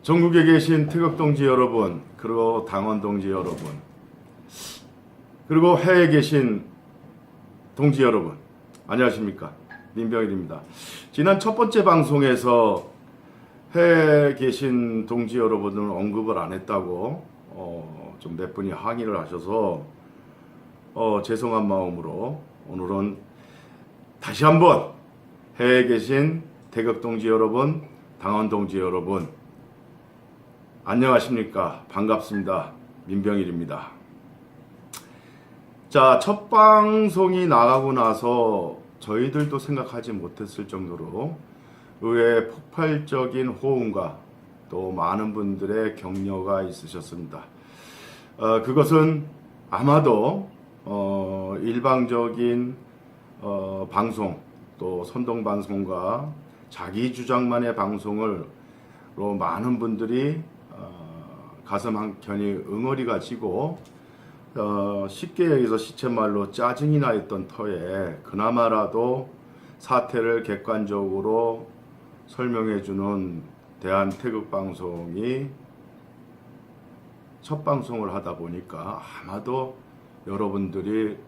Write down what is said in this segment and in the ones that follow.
전국에 계신 태극동지 여러분, 그리고 당원동지 여러분, 그리고 해외에 계신 동지 여러분, 안녕하십니까? 민병일입니다. 지난 첫 번째 방송에서 해외에 계신 동지 여러분은 언급을 안 했다고 좀 몇 분이 항의를 하셔서 죄송한 마음으로 오늘은 다시 한번 해외에 계신 태극동지 여러분, 당원동지 여러분, 안녕하십니까? 반갑습니다. 민병일입니다. 자, 첫 방송이 나가고 나서 저희들도 생각하지 못했을 정도로 의외의 폭발적인 호응과 또 많은 분들의 격려가 있으셨습니다. 그것은 아마도 일방적인 방송, 또 선동방송과 자기 주장만의 방송으로 많은 분들이 가슴 한켠이 응어리가 지고 쉽게 여기서 시쳇말로 짜증이 나 있던 터에 그나마라도 사태를 객관적으로 설명해주는 대한태극방송이 첫 방송을 하다 보니까 아마도 여러분들이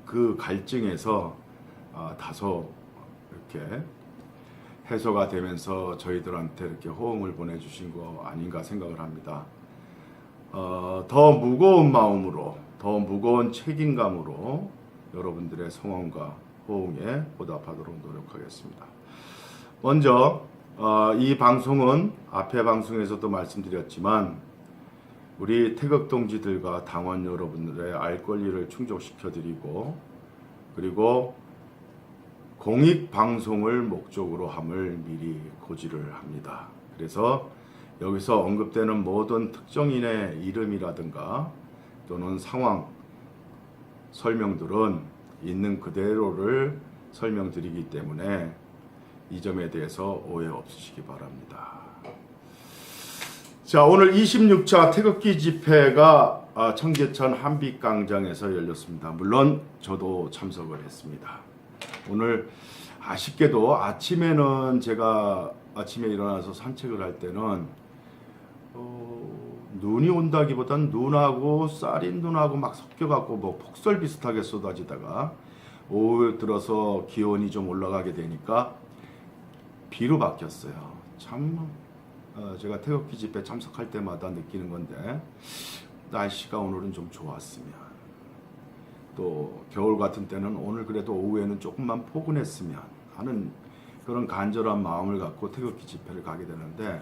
그 갈증에서 다소 이렇게 해소가 되면서 저희들한테 이렇게 호응을 보내주신 거 아닌가 생각을 합니다. 더 무거운 마음으로, 더 무거운 책임감으로 여러분들의 성원과 호응에 보답하도록 노력하겠습니다. 먼저 이 방송은 앞에 방송에서도 말씀드렸지만 우리 태극동지들과 당원 여러분들의 알 권리를 충족시켜드리고 그리고 공익방송을 목적으로 함을 미리 고지를 합니다. 그래서 여기서 언급되는 모든 특정인의 이름이라든가 또는 상황 설명들은 있는 그대로를 설명드리기 때문에 이 점에 대해서 오해 없으시기 바랍니다. 자, 오늘 26차 태극기 집회가 청계천 한빛광장에서 열렸습니다. 물론 저도 참석을 했습니다. 오늘 아쉽게도 아침에는 제가 아침에 일어나서 산책을 할 때는 눈이 온다기보단 눈하고 쌀인 눈하고 막 섞여갖고 뭐 폭설 비슷하게 쏟아지다가 오후 들어서 기온이 좀 올라가게 되니까 비로 바뀌었어요. 참 제가 태극기 집회 참석할 때마다 느끼는 건데 날씨가 오늘은 좀 좋았으면 또 겨울 같은 때는 오늘 그래도 오후에는 조금만 포근했으면 하는 그런 간절한 마음을 갖고 태극기 집회를 가게 되는데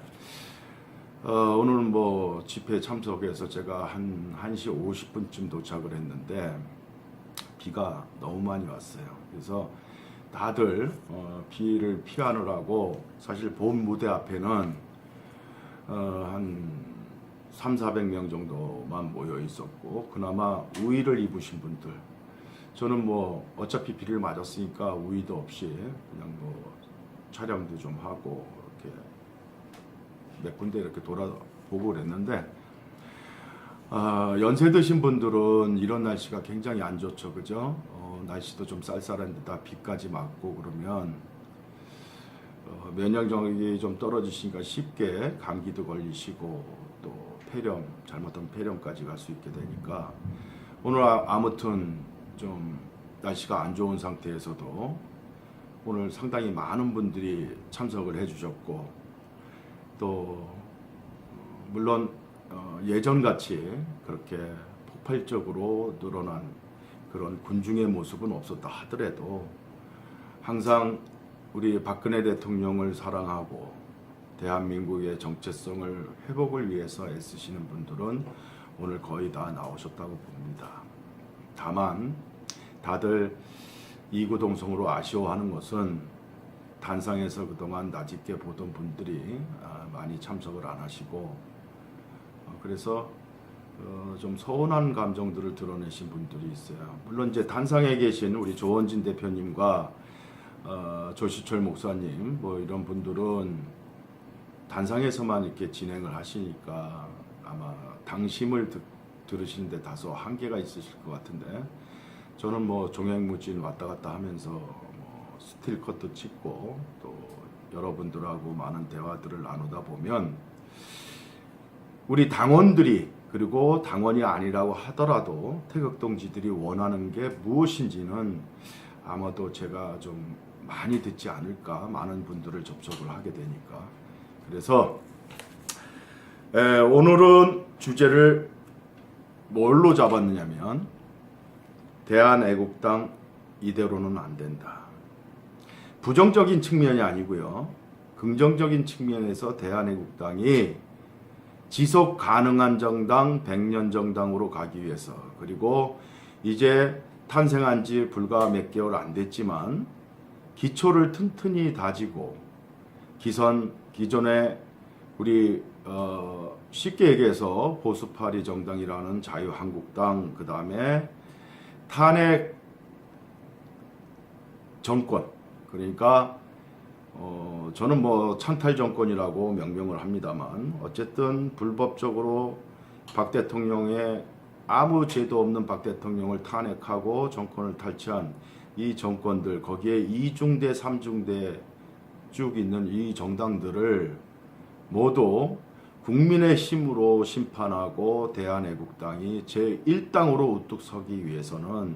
오늘은 뭐 집회에 참석해서 제가 한 1시 50분쯤 도착을 했는데 비가 너무 많이 왔어요. 그래서 다들 비를 피하느라고 사실 본 무대 앞에는 한 300~400명 정도만 모여 있었고 그나마 우의를 입으신 분들, 저는 뭐 어차피 비를 맞았으니까 우의도 없이 그냥 뭐 촬영도 좀 하고 이렇게 몇 군데 이렇게 돌아보고 그랬는데 연세 드신 분들은 이런 날씨가 굉장히 안 좋죠, 그죠? 날씨도 좀 쌀쌀한데다 비까지 맞고 그러면 면역력이 좀 떨어지시니까 쉽게 감기도 걸리시고 또 폐렴, 잘못하면 폐렴까지 갈 수 있게 되니까 오늘 아무튼 좀 날씨가 안 좋은 상태에서도 오늘 상당히 많은 분들이 참석을 해주셨고 또 물론 예전같이 그렇게 폭발적으로 늘어난 그런 군중의 모습은 없었다 하더라도 항상 우리 박근혜 대통령을 사랑하고 대한민국의 정체성을 회복을 위해서 애쓰시는 분들은 오늘 거의 다 나오셨다고 봅니다. 다만 다들 이구동성으로 아쉬워하는 것은 단상에서 그동안 나짓게 보던 분들이 많이 참석을 안 하시고 그래서 좀 서운한 감정들을 드러내신 분들이 있어요. 물론 이제 단상에 계신 우리 조원진 대표님과 조시철 목사님 뭐 이런 분들은 단상에서만 이렇게 진행을 하시니까 아마 당심을 들으시는데 다소 한계가 있으실 것 같은데 저는 뭐 종횡무진 왔다 갔다 하면서 뭐 스틸컷도 찍고 또 여러분들하고 많은 대화들을 나누다 보면 우리 당원들이 그리고 당원이 아니라고 하더라도 태극동지들이 원하는 게 무엇인지는 아마도 제가 좀 많이 듣지 않을까, 많은 분들을 접촉을 하게 되니까. 그래서 오늘은 주제를 뭘로 잡았느냐면 대한애국당 이대로는 안 된다. 부정적인 측면이 아니고요, 긍정적인 측면에서 대한애국당이 지속 가능한 정당, 100년 정당으로 가기 위해서, 그리고 이제 탄생한 지 불과 몇 개월 안 됐지만 기초를 튼튼히 다지고 기존에 우리 쉽게 얘기해서 보수파리 정당이라는 자유한국당, 그 다음에 탄핵 정권, 그러니까 저는 뭐 찬탈 정권이라고 명명을 합니다만 어쨌든 불법적으로 박 대통령의 아무 죄도 없는 박 대통령을 탄핵하고 정권을 탈취한 이 정권들, 거기에 2중대, 3중대 쭉 있는 이 정당들을 모두 국민의 힘으로 심판하고 대한애국당이 제1당으로 우뚝 서기 위해서는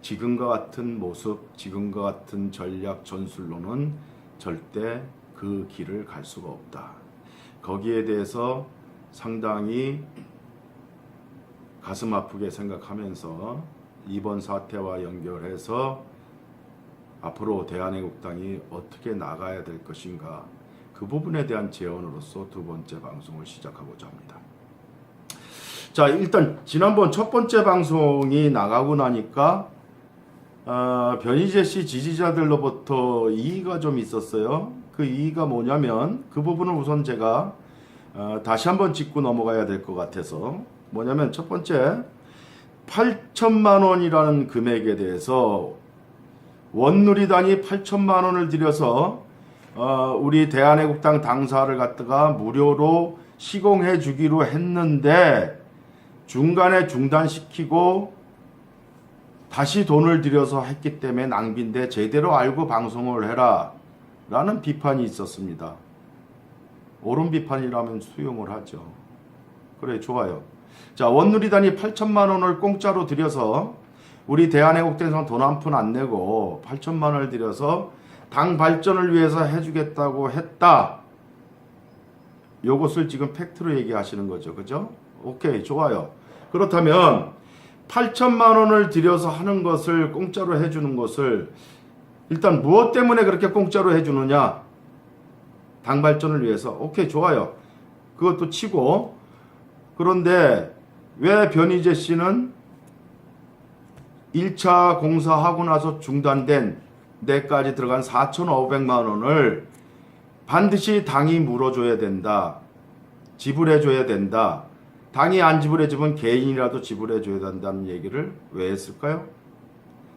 지금과 같은 모습, 지금과 같은 전략 전술로는 절대 그 길을 갈 수가 없다. 거기에 대해서 상당히 가슴 아프게 생각하면서 이번 사태와 연결해서 앞으로 대한애국당이 어떻게 나가야 될 것인가, 그 부분에 대한 제언으로서 두 번째 방송을 시작하고자 합니다. 자, 일단 지난번 첫 번째 방송이 나가고 나니까 변희재 씨 지지자들로부터 이의가 좀 있었어요. 그 이의가 뭐냐면, 그 부분을 우선 제가 다시 한번 짚고 넘어가야 될 것 같아서, 뭐냐면 첫 번째, 8천만 원이라는 금액에 대해서 원누리단이 8천만 원을 들여서 우리 대한애국당 당사를 갖다가 무료로 시공해 주기로 했는데 중간에 중단시키고 다시 돈을 들여서 했기 때문에 낭비인데 제대로 알고 방송을 해라 라는 비판이 있었습니다. 옳은 비판이라면 수용을 하죠. 그래, 좋아요. 자, 원누리단이 8천만 원을 공짜로 들여서 우리 대한애국당에서 돈 한 푼 안 내고 8천만 원을 들여서 당 발전을 위해서 해주겠다고 했다. 요것을 지금 팩트로 얘기하시는 거죠. 그죠? 오케이, 좋아요. 그렇다면 8천만 원을 들여서 하는 것을, 공짜로 해주는 것을 일단 무엇 때문에 그렇게 공짜로 해주느냐? 당 발전을 위해서. 오케이, 좋아요. 그것도 치고, 그런데 왜 변희재 씨는 1차 공사하고 나서 중단된 내까지 들어간 4,500만 원을 반드시 당이 물어줘야 된다, 지불해줘야 된다, 당이 안 지불해주면 개인이라도 지불해줘야 된다는 얘기를 왜 했을까요?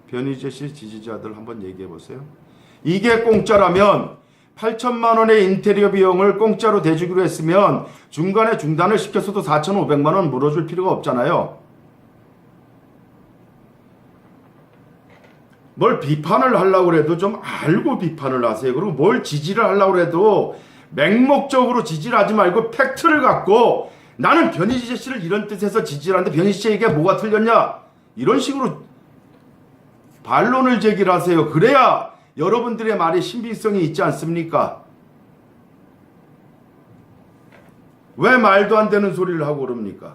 변희재 씨 지지자들 한번 얘기해 보세요. 이게 공짜라면 8천만 원의 인테리어 비용을 공짜로 대주기로 했으면 중간에 중단을 시켰어도 4,500만 원 물어줄 필요가 없잖아요. 뭘 비판을 하려고 해도 좀 알고 비판을 하세요. 그리고 뭘 지지를 하려고 해도 맹목적으로 지지를 하지 말고 팩트를 갖고, 나는 변희재 씨를 이런 뜻에서 지지를 하는데 변희재 씨에게 뭐가 틀렸냐, 이런 식으로 반론을 제기를 하세요. 그래야 여러분들의 말에 신빙성이 있지 않습니까? 왜 말도 안 되는 소리를 하고 그럽니까?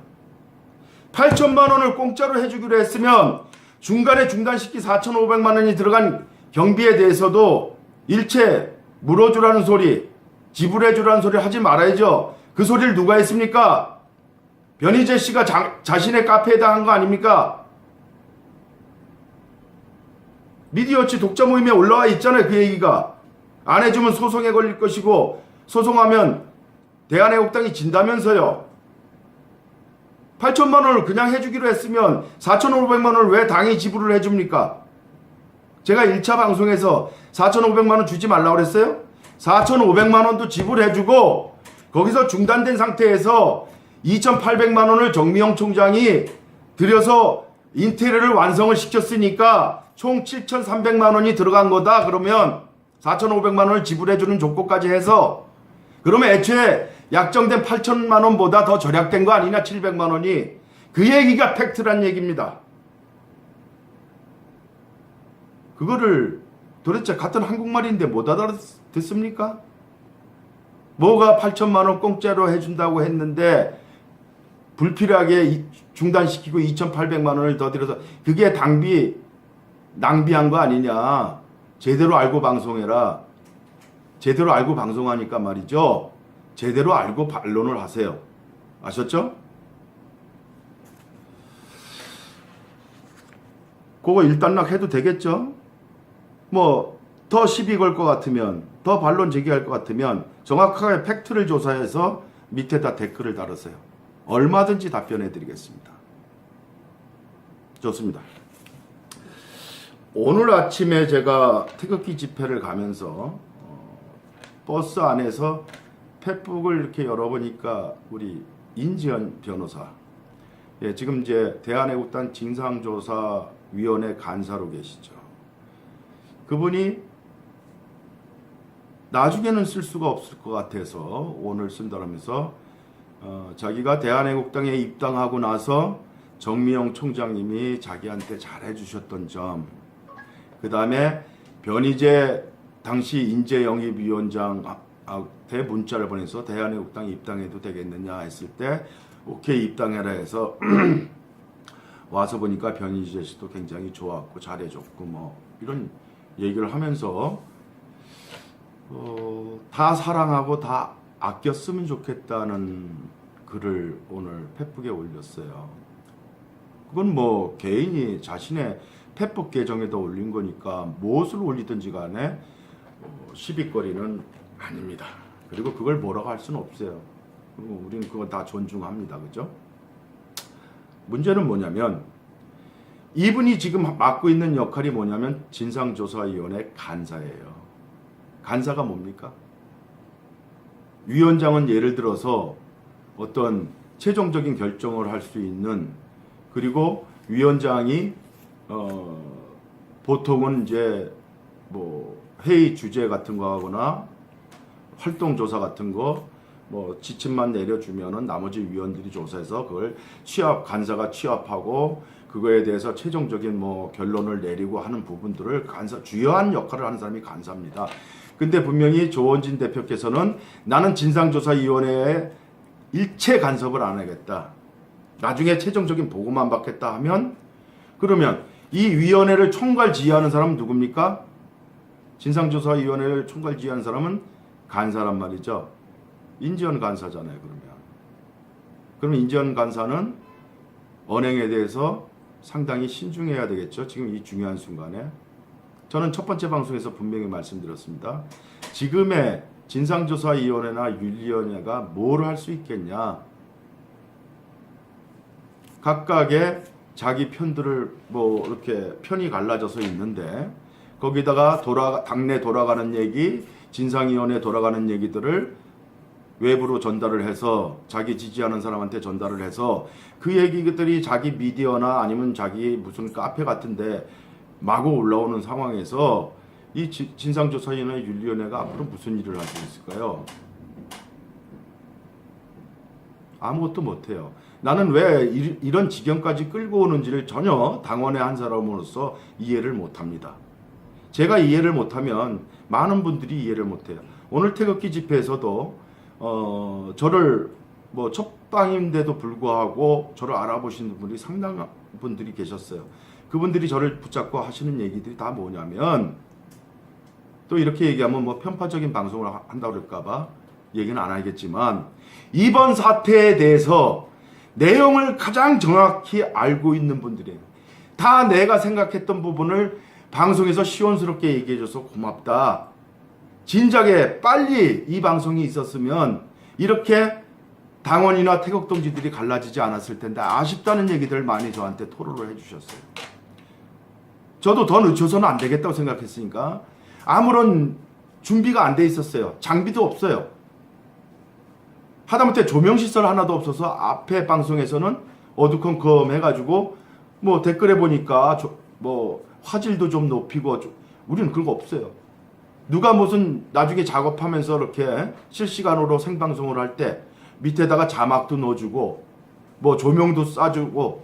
8천만 원을 공짜로 해주기로 했으면 중간에 중단시키 4,500만 원이 들어간 경비에 대해서도 일체 물어주라는 소리, 지불해주라는 소리 하지 말아야죠. 그 소리를 누가 했습니까? 변희재 씨가 자신의 카페에다 한 거 아닙니까? 미디어치 독자 모임에 올라와 있잖아요. 그 얘기가. 안 해주면 소송에 걸릴 것이고 소송하면 대한애국당이 진다면서요. 8천만 원을 그냥 해주기로 했으면 4,500만 원을 왜 당이 지불을 해줍니까? 제가 1차 방송에서 4,500만 원 주지 말라고 그랬어요? 4,500만 원도 지불해주고 거기서 중단된 상태에서 2,800만 원을 정미영 총장이 들여서 인테리어를 완성을 시켰으니까 총 7,300만 원이 들어간 거다. 그러면 4,500만 원을 지불해주는 조건까지 해서, 그러면 애초에 약정된 8천만 원보다 더 절약된 거 아니냐 700만 원이. 그 얘기가 팩트란 얘기입니다. 그거를 도대체 같은 한국말인데 못 알아듣습니까? 뭐가 8천만 원 공짜로 해준다고 했는데 불필요하게 중단시키고 2,800만 원을 더 들여서 그게 낭비한 거 아니냐. 제대로 알고 방송해라. 제대로 알고 방송하니까 말이죠. 제대로 알고 반론을 하세요. 아셨죠? 그거 일단락 해도 되겠죠? 뭐 더 시비 걸 것 같으면, 더 반론 제기할 것 같으면 정확하게 팩트를 조사해서 밑에다 댓글을 달으세요. 얼마든지 답변해 드리겠습니다. 좋습니다. 오늘 아침에 제가 태극기 집회를 가면서 버스 안에서 팩북을 이렇게 열어보니까 우리 인지연 변호사, 예, 지금 이제 대한애국당 진상조사위원회 간사로 계시죠. 그분이 나중에는 쓸 수가 없을 것 같아서 오늘 쓴다면서 자기가 대한애국당에 입당하고 나서 정미영 총장님이 자기한테 잘해주셨던 점, 그 다음에 변희재 당시 인재영입위원장한테 문자를 보내서 대한애국당 입당해도 되겠느냐 했을 때 오케이 입당해라 해서 와서 보니까 변희재 씨도 굉장히 좋았고 잘해줬고 뭐 이런 얘기를 하면서 다 사랑하고 다 아꼈으면 좋겠다는 글을 오늘 팩북에 올렸어요. 그건 뭐 개인이 자신의 팩북 계정에다 올린 거니까 무엇을 올리든지 간에 시비거리는 아닙니다. 그리고 그걸 뭐라고 할 수는 없어요. 그리고 우리는 그거 다 존중합니다. 그죠? 문제는 뭐냐면 이분이 지금 맡고 있는 역할이 뭐냐면 진상조사위원회 간사예요. 간사가 뭡니까? 위원장은 예를 들어서 어떤 최종적인 결정을 할 수 있는, 그리고 위원장이 보통은 이제 뭐 회의 주제 같은 거 하거나 활동 조사 같은 거 뭐 지침만 내려주면은 나머지 위원들이 조사해서 그걸 간사가 취합하고 그거에 대해서 최종적인 뭐 결론을 내리고 하는 부분들을 주요한 역할을 하는 사람이 간사입니다. 근데 분명히 조원진 대표께서는 나는 진상조사위원회에 일체 간섭을 안 하겠다. 나중에 최종적인 보고만 받겠다 하면, 그러면 이 위원회를 총괄 지휘하는 사람은 누굽니까? 진상조사위원회를 총괄 지휘하는 사람은 간사란 말이죠. 인지연 간사잖아요. 그러면 인지연 간사는 언행에 대해서 상당히 신중해야 되겠죠. 지금 이 중요한 순간에. 저는 첫 번째 방송에서 분명히 말씀드렸습니다. 지금의 진상조사위원회나 윤리위원회가 뭘 할 수 있겠냐. 각각의 자기 편들을 뭐 이렇게 편이 갈라져서 있는데 거기다가 당내 돌아가는 얘기, 진상위원회 돌아가는 얘기들을 외부로 전달을 해서 자기 지지하는 사람한테 전달을 해서 그 얘기들이 자기 미디어나 아니면 자기 무슨 카페 같은데 마구 올라오는 상황에서 이 진상조사위원회 윤리위원회가 앞으로 무슨 일을 할 수 있을까요? 아무것도 못해요. 나는 왜 이런 지경까지 끌고 오는지를 전혀 당원의 한 사람으로서 이해를 못합니다. 제가 이해를 못하면 많은 분들이 이해를 못해요. 오늘 태극기 집회에서도 저를 뭐 첫방인데도 불구하고 저를 알아보시는 분들이 상당한 분들이 계셨어요. 그분들이 저를 붙잡고 하시는 얘기들이 다 뭐냐면, 또 이렇게 얘기하면 뭐 편파적인 방송을 한다고 그럴까봐 얘기는 안 하겠지만, 이번 사태에 대해서 내용을 가장 정확히 알고 있는 분들이에요. 다 내가 생각했던 부분을 방송에서 시원스럽게 얘기해줘서 고맙다. 진작에 빨리 이 방송이 있었으면 이렇게 당원이나 태극동지들이 갈라지지 않았을 텐데 아쉽다는 얘기들 많이 저한테 토로를 해주셨어요. 저도 더 늦춰서는 안 되겠다고 생각했으니까 아무런 준비가 안 돼 있었어요. 장비도 없어요. 하다못해 조명시설 하나도 없어서 앞에 방송에서는 어두컴컴 해가지고 뭐 댓글에 보니까 뭐 화질도 좀 높이고 우리는 그런 거 없어요. 누가 무슨 나중에 작업하면서 이렇게 실시간으로 생방송을 할 때 밑에다가 자막도 넣어주고 뭐 조명도 쏴주고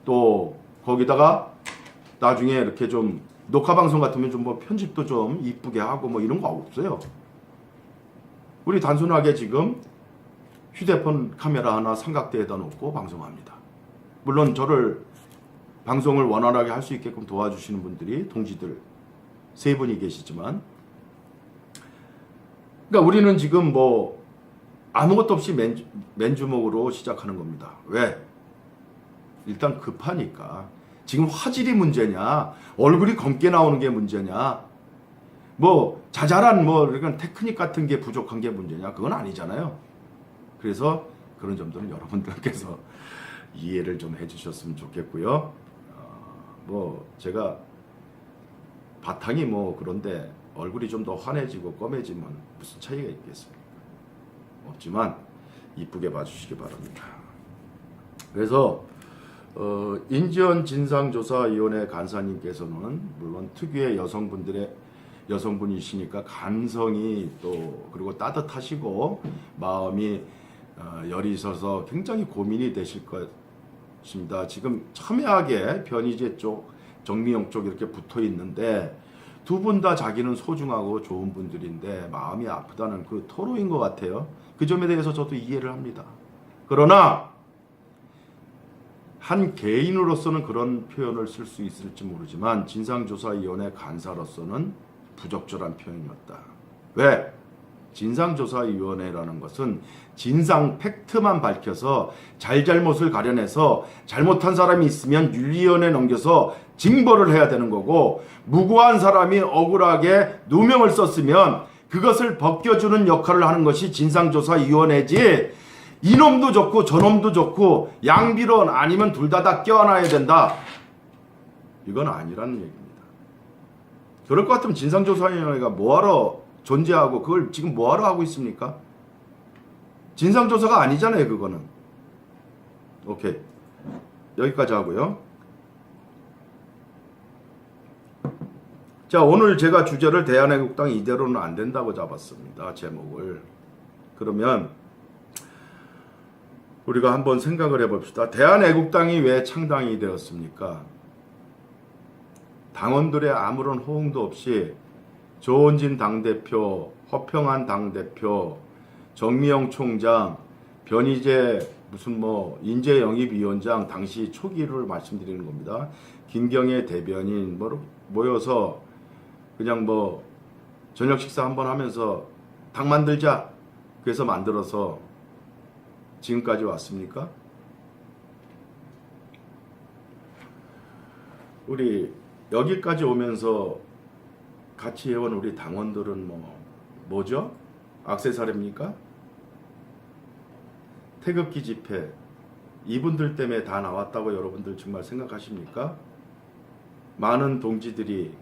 또 거기다가 나중에 이렇게 좀 녹화 방송 같으면 좀 뭐 편집도 좀 이쁘게 하고 뭐 이런 거 없어요. 우리 단순하게 지금 휴대폰 카메라 하나 삼각대에다 놓고 방송합니다. 물론 저를 방송을 원활하게 할 수 있게끔 도와주시는 분들이 동지들 3분이 계시지만, 그러니까 우리는 지금 뭐 아무것도 없이 맨주먹으로 시작하는 겁니다. 왜? 일단 급하니까. 지금 화질이 문제냐, 얼굴이 검게 나오는 게 문제냐, 뭐 자잘한 뭐 그러니까 테크닉 같은 게 부족한 게 문제냐, 그건 아니잖아요. 그래서 그런 점들은 여러분들께서 이해를 좀 해주셨으면 좋겠고요. 뭐 제가 바탕이 뭐 그런데 얼굴이 좀 더 환해지고 검해지면 무슨 차이가 있겠습니까? 없지만 이쁘게 봐주시기 바랍니다. 그래서 인지원 진상조사위원회 간사님께서는 물론 특유의 여성분이시니까 감성이 또 그리고 따뜻하시고 마음이 열이 있어서 굉장히 고민이 되실 것입니다. 지금 첨예하게 변희재 쪽, 정미용 쪽 이렇게 붙어 있는데 두 분 다 자기는 소중하고 좋은 분들인데 마음이 아프다는 그 토로인 것 같아요. 그 점에 대해서 저도 이해를 합니다. 그러나 한 개인으로서는 그런 표현을 쓸 수 있을지 모르지만 진상조사위원회 간사로서는 부적절한 표현이었다. 왜? 진상조사위원회라는 것은 진상 팩트만 밝혀서 잘잘못을 가려내서 잘못한 사람이 있으면 윤리위원회에 넘겨서 징벌을 해야 되는 거고, 무고한 사람이 억울하게 누명을 썼으면 그것을 벗겨주는 역할을 하는 것이 진상조사위원회지, 이놈도 좋고 저놈도 좋고 양비론 아니면 둘 다 껴안아야 된다, 이건 아니라는 얘기입니다. 그럴 것 같으면 진상조사위원회가 뭐하러 존재하고 그걸 지금 뭐하러 하고 있습니까? 진상조사가 아니잖아요, 그거는. 오케이, 여기까지 하고요. 자, 오늘 제가 주제를 대한애국당 이대로는 안 된다고 잡았습니다, 제목을. 그러면 우리가 한번 생각을 해봅시다. 대한애국당이 왜 창당이 되었습니까? 당원들의 아무런 호응도 없이 조원진 당대표, 허평한 당대표, 정미영 총장, 변희재 무슨 뭐 인재영입위원장 당시 초기를 말씀드리는 겁니다. 김경애 대변인 모여서 그냥 뭐 저녁 식사 한번 하면서 당 만들자, 그래서 만들어서 지금까지 왔습니까? 우리 여기까지 오면서 같이 해온 우리 당원들은 뭐죠? 액세서리입니까? 태극기 집회 이분들 때문에 다 나왔다고 여러분들 정말 생각하십니까? 많은 동지들이,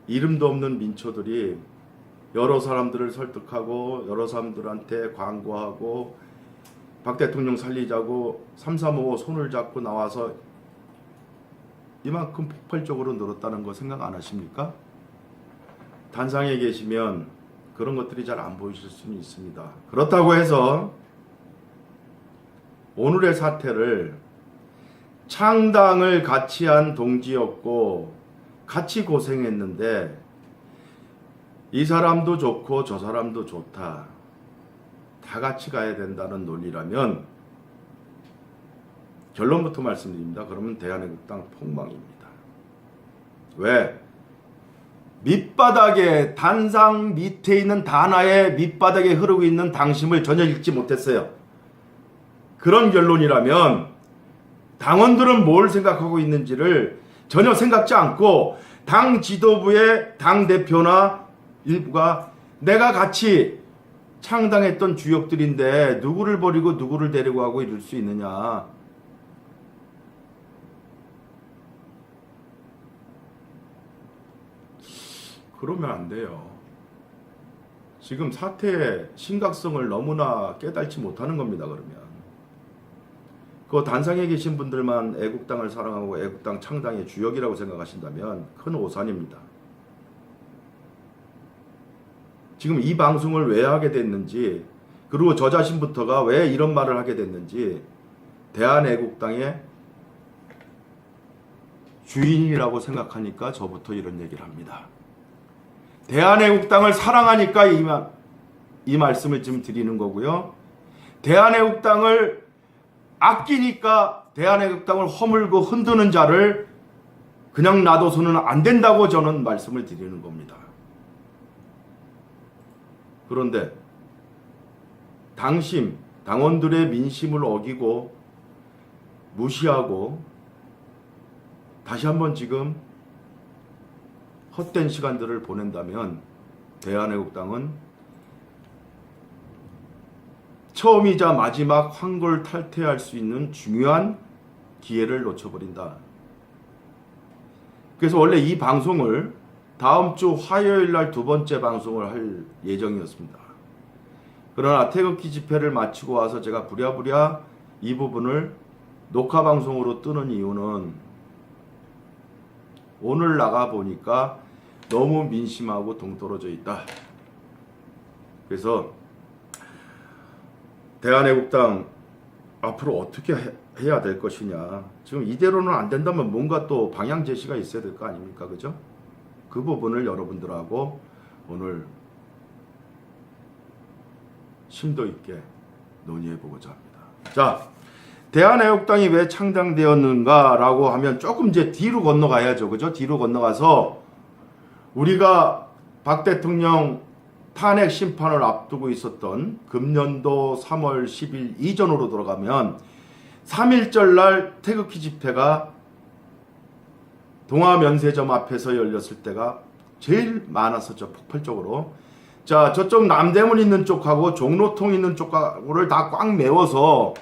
이름도 없는 민초들이 여러 사람들을 설득하고 여러 사람들한테 광고하고 박 대통령 살리자고 3355 손을 잡고 나와서 이만큼 폭발적으로 늘었다는 거 생각 안 하십니까? 단상에 계시면 그런 것들이 잘 안 보이실 수는 있습니다. 그렇다고 해서 오늘의 사태를 창당을 같이 한 동지였고 같이 고생했는데 이 사람도 좋고 저 사람도 좋다, 다 같이 가야 된다는 논리라면 결론부터 말씀드립니다. 그러면 대한애국당 폭망입니다. 왜? 밑바닥에, 단상 밑에 있는 단아의 밑바닥에 흐르고 있는 당심을 전혀 읽지 못했어요. 그런 결론이라면 당원들은 뭘 생각하고 있는지를 전혀 생각지 않고 당 지도부의 당대표나 일부가 내가 같이 창당했던 주역들인데 누구를 버리고 누구를 데리고 가고 이럴 수 있느냐. 그러면 안 돼요. 지금 사태의 심각성을 너무나 깨닫지 못하는 겁니다. 그러면 그 단상에 계신 분들만 애국당을 사랑하고 애국당 창당의 주역이라고 생각하신다면 큰 오산입니다. 지금 이 방송을 왜 하게 됐는지, 그리고 저 자신부터가 왜 이런 말을 하게 됐는지 대한애국당의 주인이라고 생각하니까 저부터 이런 얘기를 합니다. 대한애국당을 사랑하니까 이 말씀을 지금 드리는 거고요. 대한애국당을 아끼니까 대한애국당을 허물고 흔드는 자를 그냥 놔둬서는 안 된다고 저는 말씀을 드리는 겁니다. 그런데 당원들의 민심을 어기고 무시하고 다시 한번 지금 헛된 시간들을 보낸다면 대한애국당은 처음이자 마지막 황골탈퇴할 수 있는 중요한 기회를 놓쳐버린다. 그래서 원래 이 방송을 다음 주 화요일 날 두 번째 방송을 할 예정이었습니다. 그러나 태극기 집회를 마치고 와서 제가 부랴부랴 이 부분을 녹화 방송으로 뜨는 이유는 오늘 나가보니까 너무 민심하고 동떨어져 있다. 그래서 대한애국당 앞으로 어떻게 해야 될 것이냐. 지금 이대로는 안 된다면 뭔가 또 방향 제시가 있어야 될 거 아닙니까? 그죠? 그 부분을 여러분들하고 오늘 심도 있게 논의해보고자 합니다. 자, 대한애국당이 왜 창당되었는가라고 하면 조금 이제 뒤로 건너가야죠. 그죠? 뒤로 건너가서 우리가 박 대통령 탄핵 심판을 앞두고 있었던 금년도 3월 10일 이전으로 돌아가면 3.1절 날 태극기 집회가 동아면세점 앞에서 열렸을 때가 제일 많았었죠. 폭발적으로. 자, 저쪽 남대문 있는 쪽하고 종로통 있는 쪽하고를 다 꽉 메워서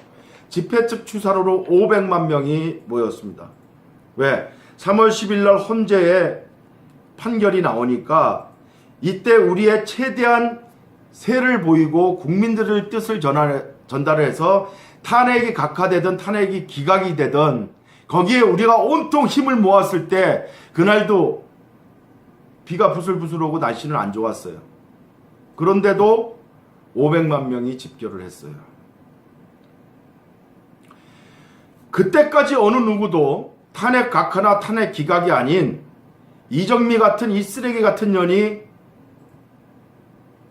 집회 측 추산으로 500만 명이 모였습니다. 왜? 3월 10일 날 헌재에 판결이 나오니까 이때 우리의 최대한 세를 보이고 국민들의 뜻을 전달해서 탄핵이 각하되든 탄핵이 기각이 되든 거기에 우리가 온통 힘을 모았을 때 그날도 비가 부슬부슬 오고 날씨는 안 좋았어요. 그런데도 500만 명이 집결을 했어요. 그때까지 어느 누구도 탄핵 각하나 탄핵 기각이 아닌 이정미 같은 이 쓰레기 같은 년이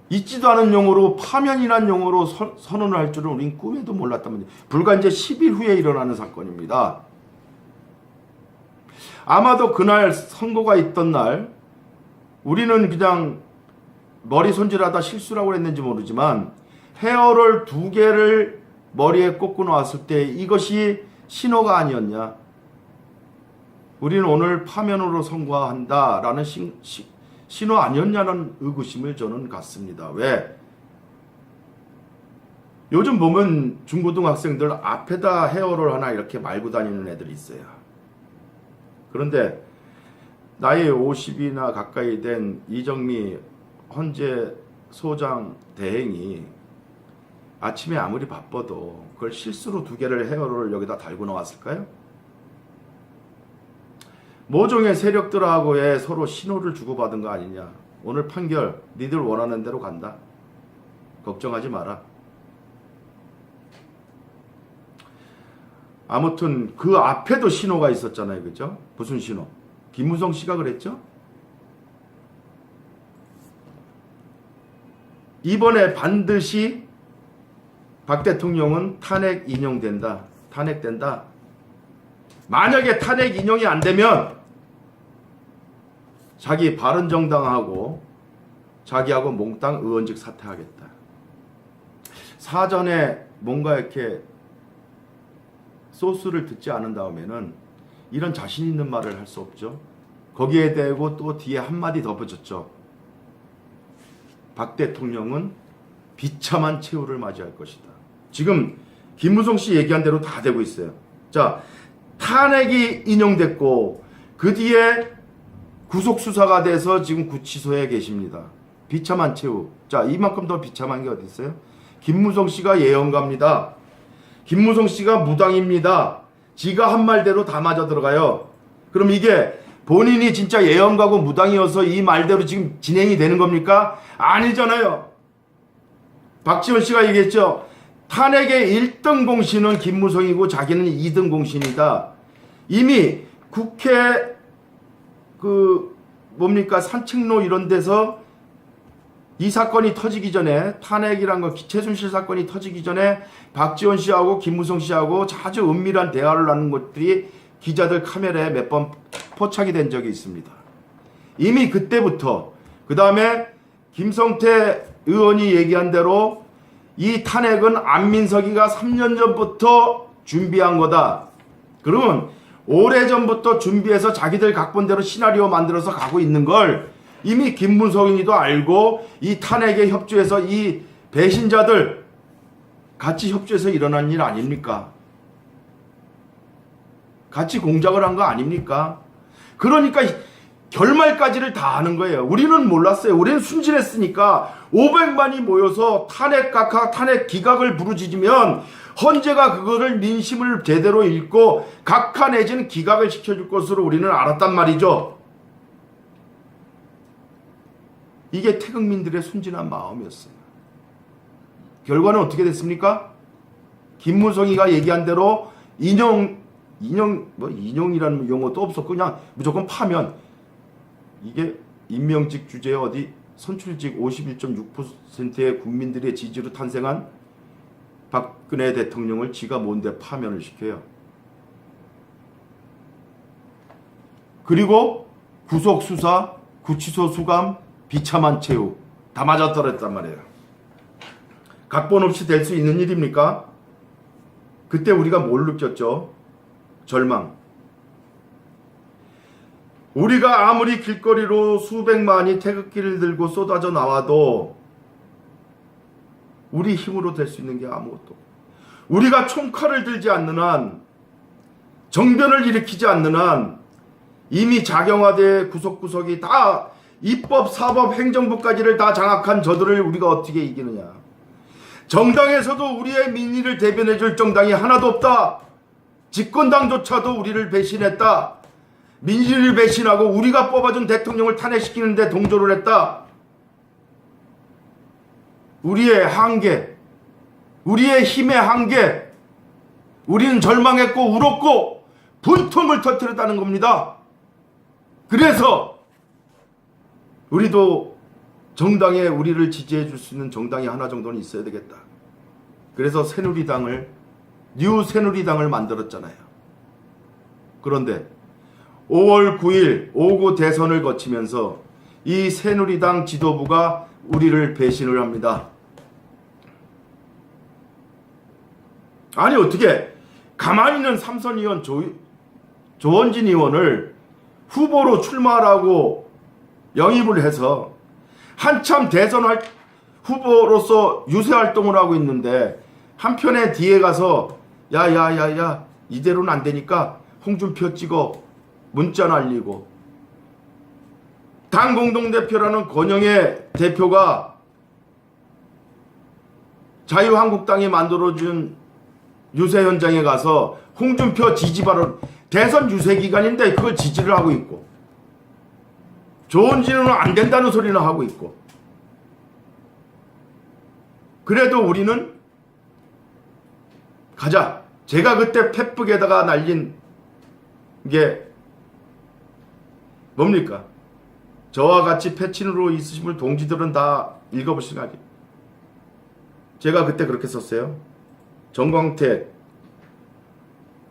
있지도 않은 용어로 파면이란 용어로 선언을 할 줄은 우린 꿈에도 몰랐단 말이에요. 불과 이제 10일 후에 일어나는 사건입니다. 아마도 그날 선거가 있던 날 우리는 그냥 머리 손질하다 실수라고 했는지 모르지만 헤어롤 2개를 머리에 꽂고 나왔을 때 이것이 신호가 아니었냐. 우리는 오늘 파면으로 선거한다라는 신호 아니었냐는 의구심을 저는 갖습니다. 왜? 요즘 보면 중고등학생들 앞에다 헤어롤 하나 이렇게 말고 다니는 애들이 있어요. 그런데 나이 50이나 가까이 된 이정미 헌재 소장 대행이 아침에 아무리 바빠도 그걸 실수로 2개를 헤어롤을 여기다 달고 나왔을까요? 모종의 세력들하고의 서로 신호를 주고받은 거 아니냐. 오늘 판결 니들 원하는 대로 간다. 걱정하지 마라. 아무튼 그 앞에도 신호가 있었잖아요. 그죠? 무슨 신호? 김무성 씨가 그랬죠? 이번에 반드시 박 대통령은 탄핵 인용된다. 탄핵된다. 만약에 탄핵 인용이 안 되면 자기 바른정당하고 자기하고 몽땅 의원직 사퇴하겠다. 사전에 뭔가 이렇게 소스를 듣지 않은 다음에는 이런 자신 있는 말을 할 수 없죠. 거기에 대고 또 뒤에 한마디 덧붙였죠. 박 대통령은 비참한 최후를 맞이할 것이다. 지금 김무성 씨 얘기한 대로 다 되고 있어요. 자, 탄핵이 인용됐고 그 뒤에 구속수사가 돼서 지금 구치소에 계십니다. 비참한 최후. 자, 이만큼 더 비참한 게 어디 있어요? 김무성 씨가 예언가입니다. 김무성 씨가 무당입니다. 지가 한 말대로 다 맞아 들어가요. 그럼 이게 본인이 진짜 예언가고 무당이어서 이 말대로 지금 진행이 되는 겁니까? 아니잖아요. 박지원 씨가 얘기했죠. 탄핵의 1등 공신은 김무성이고 자기는 2등 공신이다. 이미 국회 산책로 이런 데서 이 사건이 터지기 전에, 탄핵이란 거 최순실 사건이 터지기 전에 박지원 씨하고 김무성 씨하고 아주 은밀한 대화를 나눈 것들이 기자들 카메라에 몇 번 포착이 된 적이 있습니다. 이미 그때부터, 그 다음에 김성태 의원이 얘기한 대로 이 탄핵은 안민석이가 3년 전부터 준비한 거다. 그러면 오래전부터 준비해서 자기들 각본대로 시나리오 만들어서 가고 있는 걸 이미 김무성이도 알고 이 탄핵에 협조해서 이 배신자들 같이 협조해서 일어난 일 아닙니까? 같이 공작을 한 거 아닙니까? 그러니까 결말까지를 다 아는 거예요. 우리는 몰랐어요. 우리는 순진했으니까 500만이 모여서 탄핵 기각을 부르짖으면 헌재가 그거를 민심을 제대로 읽고 각하 내지는 기각을 시켜줄 것으로 우리는 알았단 말이죠. 이게 태극민들의 순진한 마음이었어요. 결과는 어떻게 됐습니까? 김무성이가 얘기한 대로 인용이라는 용어도 없었고 그냥 무조건 파면, 이게 임명직 주제에 어디 선출직 51.6%의 국민들의 지지로 탄생한 박근혜 대통령을 지가 뭔데 파면을 시켜요. 그리고 구속수사, 구치소 수감, 비참한 체육 다 맞아떨어졌단 말이에요. 각본 없이 될 수 있는 일입니까? 그때 우리가 뭘 느꼈죠? 절망. 우리가 아무리 길거리로 수백만이 태극기를 들고 쏟아져 나와도 우리 힘으로 될 수 있는 게 아무것도 없고, 우리가 총칼을 들지 않는 한, 정변을 일으키지 않는 한 이미 자경화돼 구석구석이 다 입법, 사법, 행정부까지를 다 장악한 저들을 우리가 어떻게 이기느냐. 정당에서도 우리의 민의를 대변해줄 정당이 하나도 없다. 집권당조차도 우리를 배신했다. 민주를 배신하고 우리가 뽑아준 대통령을 탄핵시키는데 동조를 했다. 우리의 한계, 우리의 힘의 한계, 우리는 절망했고 울었고 분통을 터뜨렸다는 겁니다. 그래서 우리도 정당에 우리를 지지해 줄 수 있는 정당이 하나 정도는 있어야 되겠다. 그래서 뉴 새누리당을 만들었잖아요. 그런데 5월 9일 5구 대선을 거치면서 이 새누리당 지도부가 우리를 배신을 합니다. 아니 어떻게 가만히 있는 삼선 의원 조원진 의원을 후보로 출마하라고 영입을 해서 한참 대선 후보로서 유세 활동을 하고 있는데, 한편에 뒤에 가서 야야야야 이대로는 안 되니까 홍준표 찍어 문자 날리고, 당 공동대표라는 권영애 대표가 자유한국당이 만들어준 유세 현장에 가서 홍준표 지지 발언, 대선 유세 기간인데 그걸 지지를 하고 있고, 조원진은 안 된다는 소리는 하고 있고, 그래도 우리는 가자. 제가 그때 페북에다가 날린 게 뭡니까? 저와 같이 패친으로 있으신 분 동지들은 다 읽어보시면 알겠습니다. 제가 그때 그렇게 썼어요. 정광택,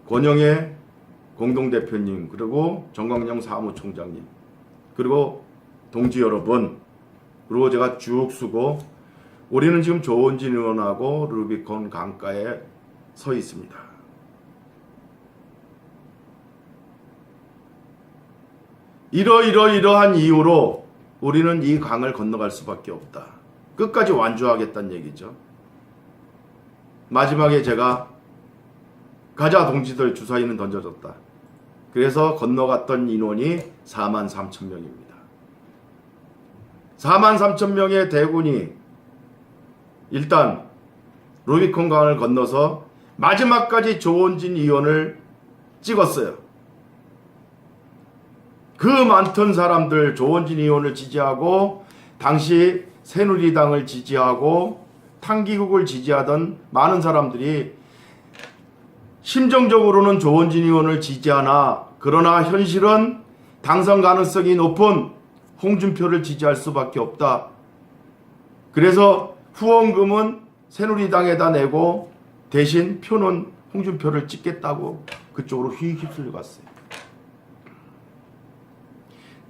권영애 공동대표님, 그리고 정광영 사무총장님, 그리고 동지 여러분, 그리고 제가 쭉 쓰고, 우리는 지금 조원진 의원하고 루비콘 강가에 서 있습니다. 이러한 이유로 우리는 이 강을 건너갈 수밖에 없다. 끝까지 완주하겠다는 얘기죠. 마지막에 제가 가자 동지들 주사위는 던져졌다. 그래서 건너갔던 인원이 43,000명입니다. 43,000명의 대군이 일단 루비콘 강을 건너서 마지막까지 조원진 의원을 찍었어요. 그 많던 사람들 조원진 의원을 지지하고 당시 새누리당을 지지하고 탕기국을 지지하던 많은 사람들이 심정적으로는 조원진 의원을 지지하나 그러나 현실은 당선 가능성이 높은 홍준표를 지지할 수밖에 없다. 그래서 후원금은 새누리당에다 내고 대신 표는 홍준표를 찍겠다고 그쪽으로 휘 휩쓸려 갔어요.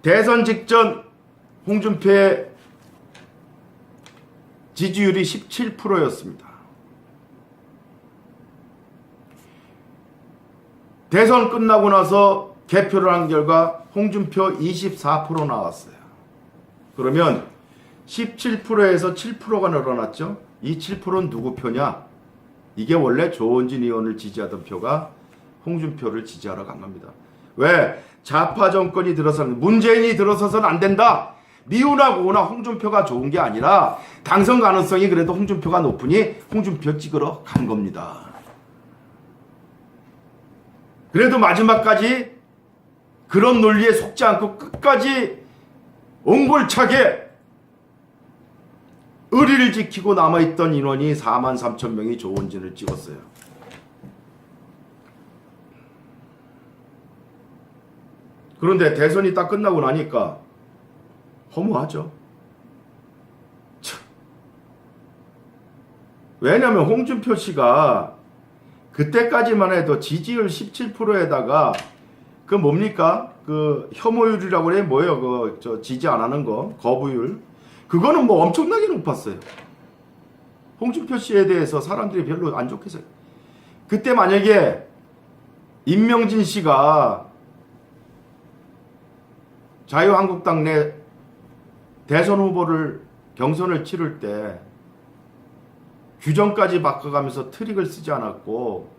대선 직전 홍준표의 지지율이 17%였습니다. 대선 끝나고 나서 개표를 한 결과 홍준표 24% 나왔어요. 그러면 17%에서 7%가 늘어났죠. 이 7%는 누구 표냐? 이게 원래 조원진 의원을 지지하던 표가 홍준표를 지지하러 간 겁니다. 왜? 좌파 정권이 들어서는 문재인이 들어서서는 안 된다. 미우나 고우나 홍준표가 좋은 게 아니라 당선 가능성이 그래도 홍준표가 높으니 홍준표 찍으러 간 겁니다. 그래도 마지막까지 그런 논리에 속지 않고 끝까지 옹골차게 의리를 지키고 남아있던 인원이 43,000명이 조원진을 찍었어요. 그런데 대선이 딱 끝나고 나니까 허무하죠. 참. 왜냐하면 홍준표 씨가 그때까지만 해도 지지율 17%에다가 그 뭡니까? 그 혐오율이라고 그래 뭐예요? 그 저 지지 안 하는 거 거부율 그거는 뭐 엄청나게 높았어요. 홍준표 씨에 대해서 사람들이 별로 안 좋게 생각. 그때 만약에 임명진 씨가 자유한국당 내 대선 후보를 경선을 치를 때 규정까지 바꿔가면서 트릭을 쓰지 않았고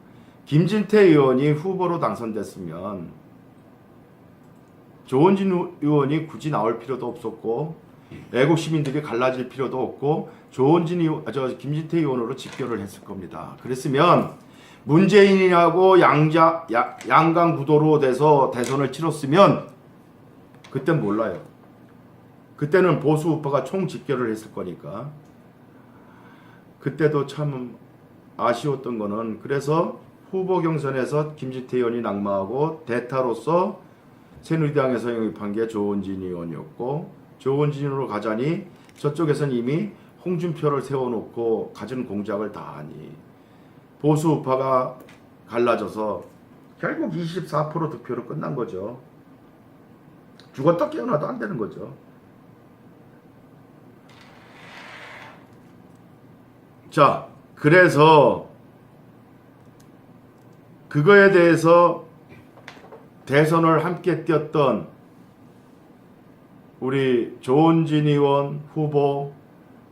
김진태 의원이 후보로 당선됐으면 조원진 의원이 굳이 나올 필요도 없었고 애국 시민들이 갈라질 필요도 없고 김진태 의원으로 직결을 했을 겁니다. 그랬으면 문재인이하고 양강 구도로 돼서 대선을 치렀으면 그땐 몰라요. 그때는 보수 우파가 총 집결을 했을 거니까. 그때도 참 아쉬웠던 거는 그래서 후보 경선에서 김진태 의원이 낙마하고 대타로서 새누리당에서 영입한 게 조원진 의원이었고 조원진으로 가자니 저쪽에서는 이미 홍준표를 세워놓고 가진 공작을 다 하니 보수 우파가 갈라져서 결국 24% 득표로 끝난 거죠. 죽었다 깨어나도 안 되는 거죠. 자, 그래서 그거에 대해서 대선을 함께 뛰었던 우리 조원진 의원 후보,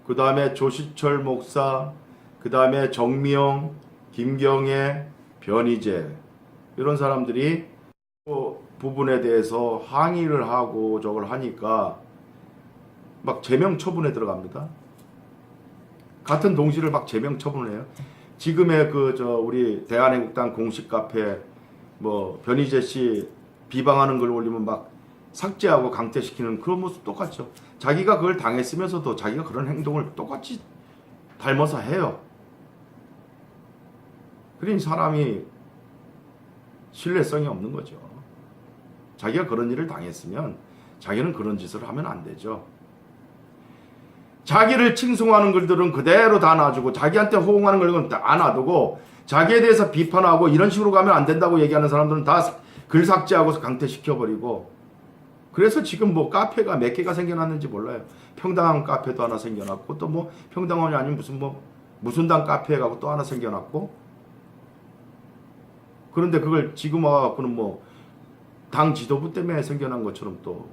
그 다음에 조시철 목사, 그 다음에 정미영, 김경애, 변희재 이런 사람들이 부분에 대해서 항의를 하고 저걸 하니까 막 제명 처분에 들어갑니다. 같은 동시를 막 제명 처분을 해요. 지금의 우리 대한애국당 공식 카페 뭐 변희재 씨 비방하는 걸 올리면 막 삭제하고 강퇴시키는 그런 모습 똑같죠. 자기가 그걸 당했으면서도 자기가 그런 행동을 똑같이 닮아서 해요. 그러니 사람이 신뢰성이 없는 거죠. 자기가 그런 일을 당했으면 자기는 그런 짓을 하면 안 되죠. 자기를 칭송하는 글들은 그대로 다 놔주고 자기한테 호응하는 글들은 다 놔두고 자기에 대해서 비판하고 이런 식으로 가면 안 된다고 얘기하는 사람들은 다 글 삭제하고 강퇴시켜버리고 그래서 지금 뭐 카페가 몇 개가 생겨났는지 몰라요. 평당한 카페도 하나 생겨났고 또 뭐 평당원이 아닌 무슨 당 카페 가고 또 하나 생겨났고 그런데 그걸 지금 와갖고는 뭐 당 지도부 때문에 생겨난 것처럼 또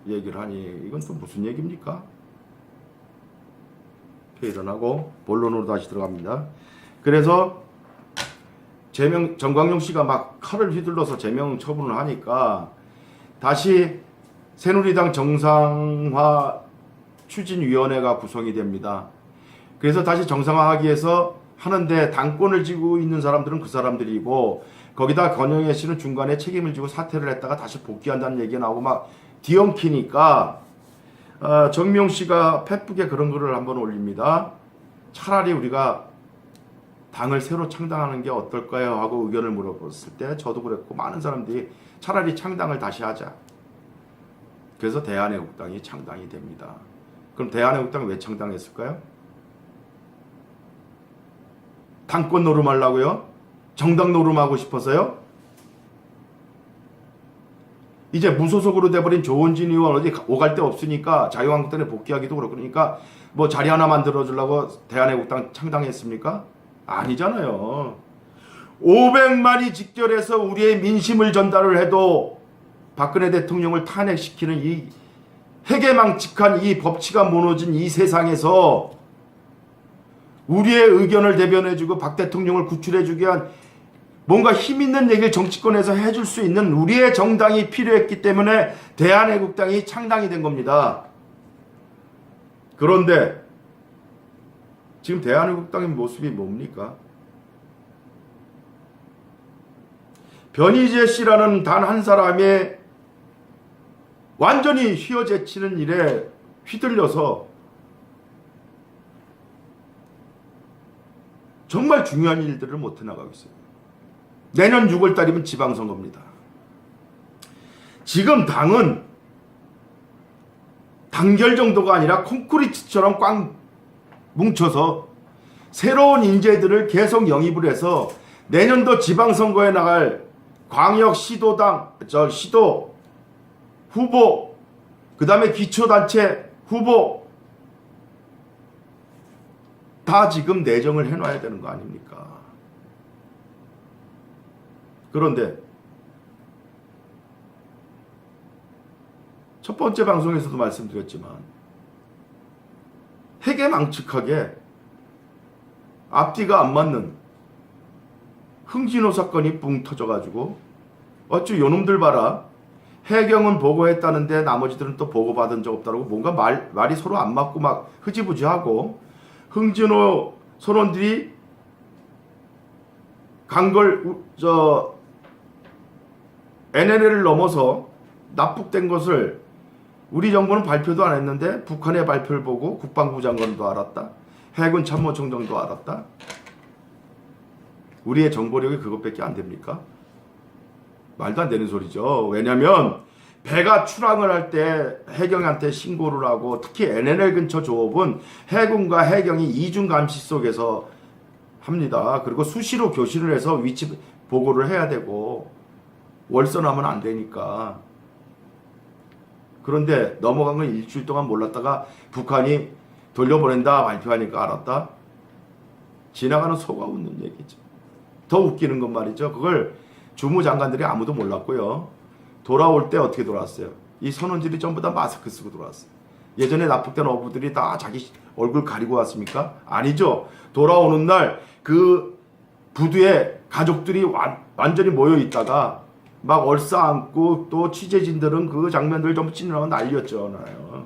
얘기를 하니 이건 또 무슨 얘기입니까? 일어나고 본론으로 다시 들어갑니다. 그래서 정광용 씨가 막 칼을 휘둘러서 제명 처분을 하니까 다시 새누리당 정상화 추진위원회가 구성이 됩니다. 그래서 다시 정상화하기 위해서 하는데 당권을 쥐고 있는 사람들은 그 사람들이고 거기다 권영애 씨는 중간에 책임을 지고 사퇴를 했다가 다시 복귀한다는 얘기가 나오고 막 뒤엉키니까 정미용 씨가 페북에 그런 글을 한번 올립니다. 차라리 우리가 당을 새로 창당하는 게 어떨까요? 하고 의견을 물어봤을 때 저도 그랬고 많은 사람들이 차라리 창당을 다시 하자. 그래서 대한애국당이 창당이 됩니다. 그럼 대한애국당이 왜 창당했을까요? 당권 노름하려고요? 정당 노름하고 싶어서요? 이제 무소속으로 돼버린 조원진 의원 어디 오갈 데 없으니까 자유한국당에 복귀하기도 그렇고 그러니까 뭐 자리 하나 만들어주려고 대한애국당 창당했습니까? 아니잖아요. 500만이 직결해서 우리의 민심을 전달을 해도 박근혜 대통령을 탄핵시키는 이 해괴망측한 이 법치가 무너진 이 세상에서 우리의 의견을 대변해주고 박 대통령을 구출해주기 위한 뭔가 힘있는 얘기를 정치권에서 해줄 수 있는 우리의 정당이 필요했기 때문에 대한애국당이 창당이 된 겁니다. 그런데 지금 대한애국당의 모습이 뭡니까? 변희재 씨라는 단 한 사람의 완전히 휘어제치는 일에 휘둘려서 정말 중요한 일들을 못 해나가고 있어요. 내년 6월달이면 지방선거입니다. 지금 당은 단결 정도가 아니라 콘크리트처럼 꽉 뭉쳐서 새로운 인재들을 계속 영입을 해서 내년도 지방선거에 나갈 광역 시도당, 시도 후보, 그 다음에 기초단체 후보 다 지금 내정을 해놔야 되는 거 아닙니까? 그런데 첫 번째 방송에서도 말씀드렸지만 해괴망측하게 앞뒤가 안 맞는 흥진호 사건이 붕 터져가지고 어쭈 요놈들 봐라. 해경은 보고했다는데 나머지들은 또 보고받은 적 없다고 뭔가 말이 서로 안 맞고 막 흐지부지하고 흥진호 선원들이 간걸 NLL을 넘어서 납북된 것을 우리 정부는 발표도 안 했는데 북한의 발표를 보고 국방부 장관도 알았다. 해군 참모총장도 알았다. 우리의 정보력이 그것밖에 안 됩니까? 말도 안 되는 소리죠. 왜냐하면 배가 출항을 할 때 해경한테 신고를 하고 특히 NLL 근처 조업은 해군과 해경이 이중 감시 속에서 합니다. 그리고 수시로 교신을 해서 위치 보고를 해야 되고 월선하면 안 되니까. 그런데 넘어간 건 일주일 동안 몰랐다가 북한이 돌려보낸다 발표하니까 알았다. 지나가는 소가 웃는 얘기죠. 더 웃기는 건 말이죠. 그걸 주무장관들이 아무도 몰랐고요. 돌아올 때 어떻게 돌아왔어요? 이 선원들이 전부 다 마스크 쓰고 돌아왔어요. 예전에 납북된 어부들이 다 자기 얼굴 가리고 왔습니까? 아니죠. 돌아오는 날 그 부두에 가족들이 완전히 모여 있다가 막 얼싸안고 또 취재진들은 그 장면들 전부 찍느라고 난리였잖아요.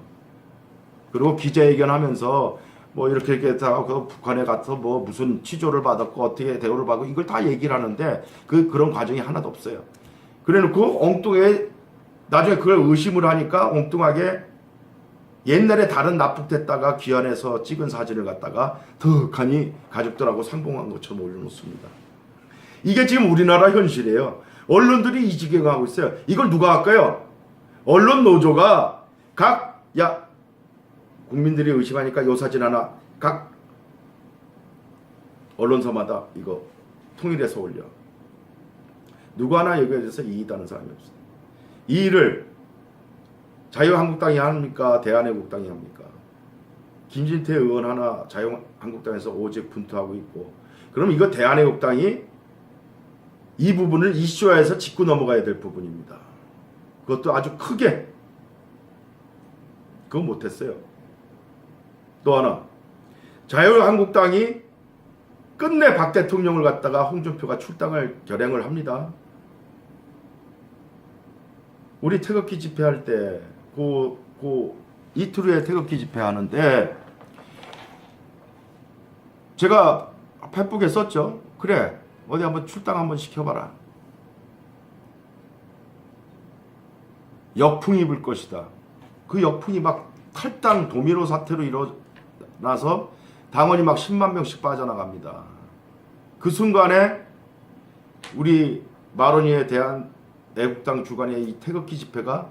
그리고 기자회견 하면서 뭐 이렇게 다 그 북한에 가서 뭐 무슨 취조를 받았고 어떻게 대우를 받고 이걸 다 얘기를 하는데 그런 과정이 하나도 없어요. 그래놓고 엉뚱하게 나중에 그걸 의심을 하니까 엉뚱하게 옛날에 다른 납북됐다가 귀환해서 찍은 사진을 갖다가 덕하니 가족들하고 상봉한 것처럼 올려놓습니다. 이게 지금 우리나라 현실이에요. 언론들이 이 지경을 하고 있어요. 이걸 누가 할까요? 언론 노조가 국민들이 의심하니까 요 사진 하나 각 언론사마다 이거 통일해서 올려. 누구 하나 여기에 대해서 이의하는 사람이 없어요. 이 일을 자유한국당이 합니까? 대한애국당이 합니까? 김진태 의원 하나 자유한국당에서 오직 분투하고 있고 그럼 이거 대한애국당이 이 부분을 이슈화해서 짚고 넘어가야 될 부분입니다. 그것도 아주 크게 그거 못했어요. 또 하나 자유한국당이 끝내 박 대통령을 갖다가 홍준표가 출당을 결행을 합니다. 우리 태극기 집회할 때 이틀 후에 태극기 집회하는데 제가 페북에 썼죠. 그래 어디 한번 출당 한번 시켜봐라. 역풍이 불 것이다. 그 역풍이 막 탈당 도미노 사태로 일어나서 당원이 막 10만 명씩 빠져나갑니다. 그 순간에 우리 마로니에 대한 애국당 주관의 이 태극기 집회가